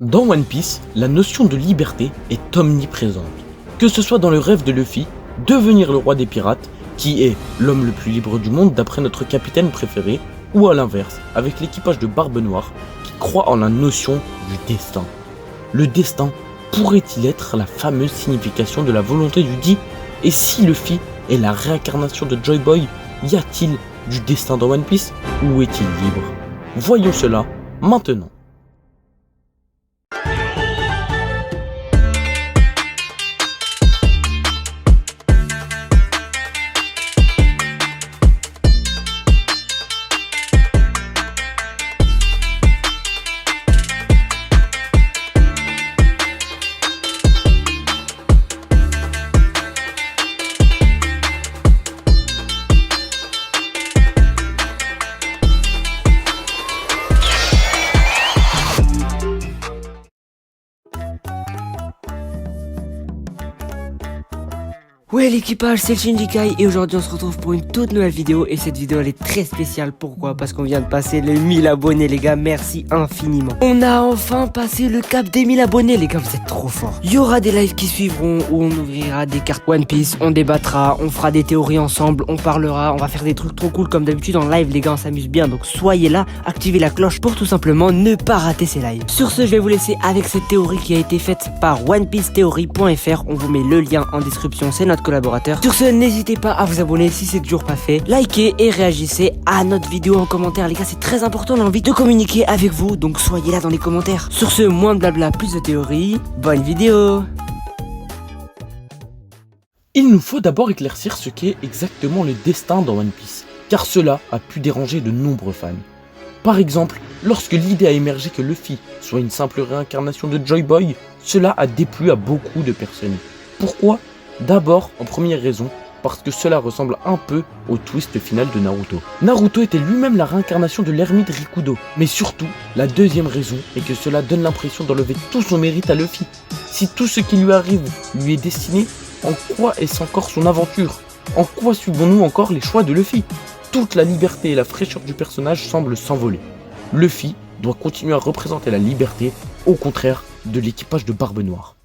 Dans One Piece, la notion de liberté est omniprésente. Que ce soit dans le rêve de Luffy, devenir le roi des pirates, qui est l'homme le plus libre du monde d'après notre capitaine préféré, ou à l'inverse, avec l'équipage de Barbe Noire, qui croit en la notion du destin. Le destin pourrait-il être la fameuse signification de la volonté du dit? Et si Luffy est la réincarnation de Joy Boy, y a-t-il du destin dans One Piece, ou est-il libre? Voyons cela maintenant. Ouais l'équipage, c'est le Shinji Kai et aujourd'hui on se retrouve pour une toute nouvelle vidéo et cette vidéo elle est très spéciale. Pourquoi? Parce qu'on vient de passer les 1000 abonnés les gars, merci infiniment. On a enfin passé le cap des 1000 abonnés les gars, vous êtes trop forts. Il y aura des lives qui suivront où on ouvrira des cartes One Piece, on débattra, on fera des théories ensemble, on parlera, on va faire des trucs trop cool comme d'habitude en live les gars, on s'amuse bien. Donc soyez là, activez la cloche pour tout simplement ne pas rater ces lives. Sur ce je vais vous laisser avec cette théorie qui a été faite par OnePieceTheory.fr. On vous met le lien en description, c'est notre collaborateur. Sur ce, n'hésitez pas à vous abonner si c'est toujours pas fait. Likez et réagissez à notre vidéo en commentaire. Les gars, c'est très important, on a envie de communiquer avec vous, donc soyez là dans les commentaires. Sur ce, moins de blabla, plus de théorie. Bonne vidéo. Il nous faut d'abord éclaircir ce qu'est exactement le destin dans One Piece, car cela a pu déranger de nombreux fans. Par exemple, lorsque l'idée a émergé que Luffy soit une simple réincarnation de Joy Boy, cela a déplu à beaucoup de personnes. Pourquoi? D'abord, en première raison, parce que cela ressemble un peu au twist final de Naruto. Naruto était lui-même la réincarnation de l'ermite Rikudo. Mais surtout, la deuxième raison est que cela donne l'impression d'enlever tout son mérite à Luffy. Si tout ce qui lui arrive lui est destiné, en quoi est-ce encore son aventure? En quoi suivons-nous encore les choix de Luffy? Toute la liberté et la fraîcheur du personnage semblent s'envoler. Luffy doit continuer à représenter la liberté, au contraire de l'équipage de Barbe Noire.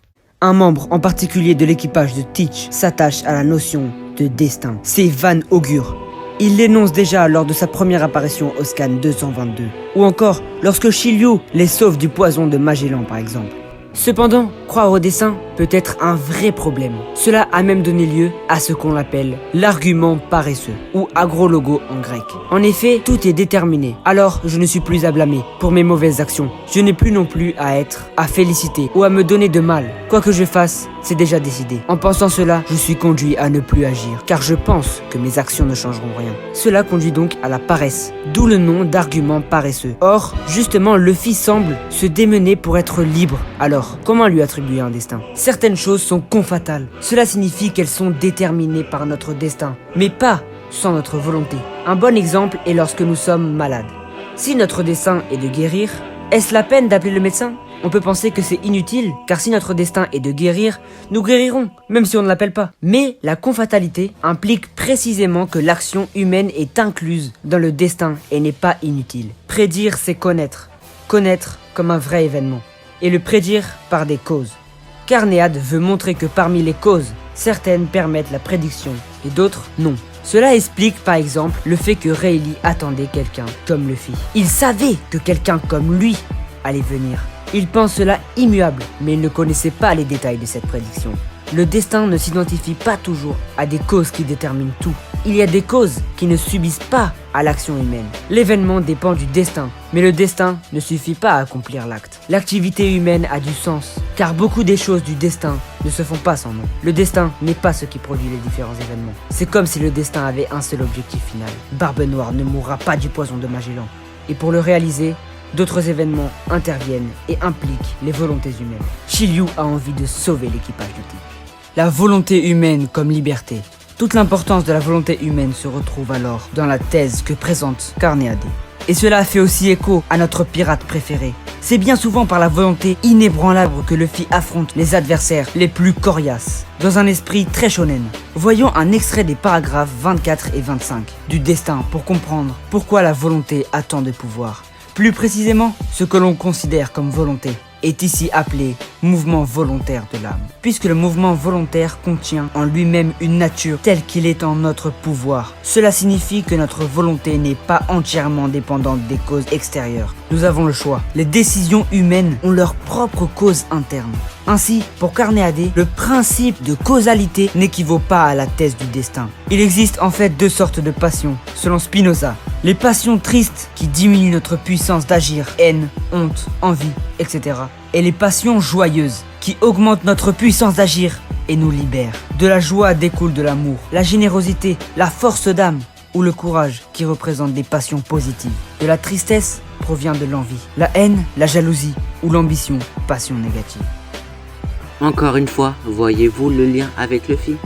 Un membre en particulier de l'équipage de Teach s'attache à la notion de destin. C'est Van Augure. Il l'énonce déjà lors de sa première apparition au scan 222. Ou encore lorsque Shiryu les sauve du poison de Magellan par exemple. Cependant, croire au destin peut être un vrai problème. Cela a même donné lieu à ce qu'on appelle l'argument paresseux, ou agrologo en grec. En effet, tout est déterminé, alors je ne suis plus à blâmer pour mes mauvaises actions. Je n'ai plus non plus à féliciter ou à me donner de mal. Quoi que je fasse, c'est déjà décidé. En pensant cela, je suis conduit à ne plus agir, car je pense que mes actions ne changeront rien. Cela conduit donc à la paresse, d'où le nom d'argument paresseux. Or, justement, Luffy semble se démener pour être libre. Alors, comment lui attribuer un destin? Certaines choses sont confatales. Cela signifie qu'elles sont déterminées par notre destin, mais pas sans notre volonté. Un bon exemple est lorsque nous sommes malades. Si notre destin est de guérir, est-ce la peine d'appeler le médecin? On peut penser que c'est inutile, car si notre destin est de guérir, nous guérirons, même si on ne l'appelle pas. Mais la confatalité implique précisément que l'action humaine est incluse dans le destin et n'est pas inutile. Prédire, c'est connaître. Connaître comme un vrai événement. Et le prédire par des causes. Carneade veut montrer que parmi les causes, certaines permettent la prédiction et d'autres non. Cela explique par exemple le fait que Rayleigh attendait quelqu'un comme Luffy. Il savait que quelqu'un comme lui allait venir. Il pense cela immuable, mais il ne connaissait pas les détails de cette prédiction. Le destin ne s'identifie pas toujours à des causes qui déterminent tout. Il y a des causes qui ne subissent pas à l'action humaine. L'événement dépend du destin, mais le destin ne suffit pas à accomplir l'acte. L'activité humaine a du sens, car beaucoup des choses du destin ne se font pas sans nom. Le destin n'est pas ce qui produit les différents événements. C'est comme si le destin avait un seul objectif final. Barbe Noire ne mourra pas du poison de Magellan. Et pour le réaliser, d'autres événements interviennent et impliquent les volontés humaines. Shiryu a envie de sauver l'équipage de Teach. La volonté humaine comme liberté. Toute l'importance de la volonté humaine se retrouve alors dans la thèse que présente Carneade. Et cela fait aussi écho à notre pirate préféré. C'est bien souvent par la volonté inébranlable que Luffy affronte les adversaires les plus coriaces, dans un esprit très shonen. Voyons un extrait des paragraphes 24 et 25 du destin pour comprendre pourquoi la volonté a tant de pouvoir. Plus précisément, ce que l'on considère comme volonté. est ici appelé mouvement volontaire de l'âme, puisque le mouvement volontaire contient en lui-même une nature telle qu'il est en notre pouvoir. Cela signifie que notre volonté n'est pas entièrement dépendante des causes extérieures. Nous avons le choix. Les décisions humaines ont leur propre cause interne. Ainsi, pour Carneade, le principe de causalité n'équivaut pas à la thèse du destin. Il existe en fait deux sortes de passions, selon Spinoza. Les passions tristes qui diminuent notre puissance d'agir, haine, honte, envie, etc. Et les passions joyeuses qui augmentent notre puissance d'agir et nous libèrent. De la joie découle de l'amour, la générosité, la force d'âme ou le courage qui représentent des passions positives. De la tristesse provient de l'envie, la haine, la jalousie ou l'ambition, passion négative. Encore une fois, voyez-vous le lien avec Luffy?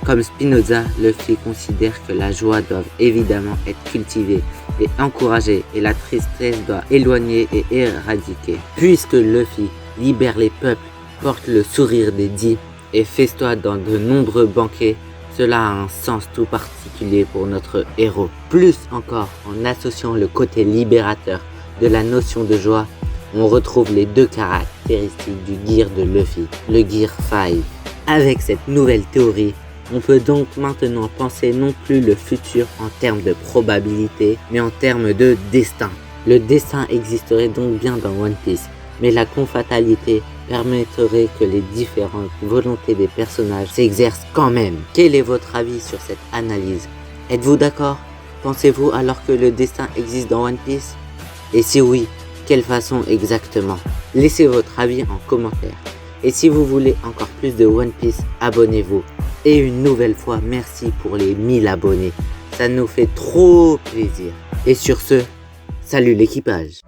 Comme Spinoza, Luffy considère que la joie doit évidemment être cultivée et encouragée et la tristesse doit éloigner et éradiquer. Puisque Luffy libère les peuples, porte le sourire des dits et festoie dans de nombreux banquets, cela a un sens tout particulier pour notre héros. Plus encore, en associant le côté libérateur de la notion de joie, on retrouve les deux caractéristiques du gear de Luffy, le Gear 5. Avec cette nouvelle théorie, on peut donc maintenant penser non plus le futur en termes de probabilité, mais en termes de destin. Le destin existerait donc bien dans One Piece, mais la confatalité permettrait que les différentes volontés des personnages s'exercent quand même. Quel est votre avis sur cette analyse? Êtes-vous d'accord? Pensez-vous alors que le destin existe dans One Piece? Et si oui, quelle façon exactement? Laissez votre avis en commentaire. Et si vous voulez encore plus de One Piece, abonnez-vous. Et une nouvelle fois, merci pour les 1000 abonnés. Ça nous fait trop plaisir. Et sur ce, salut l'équipage.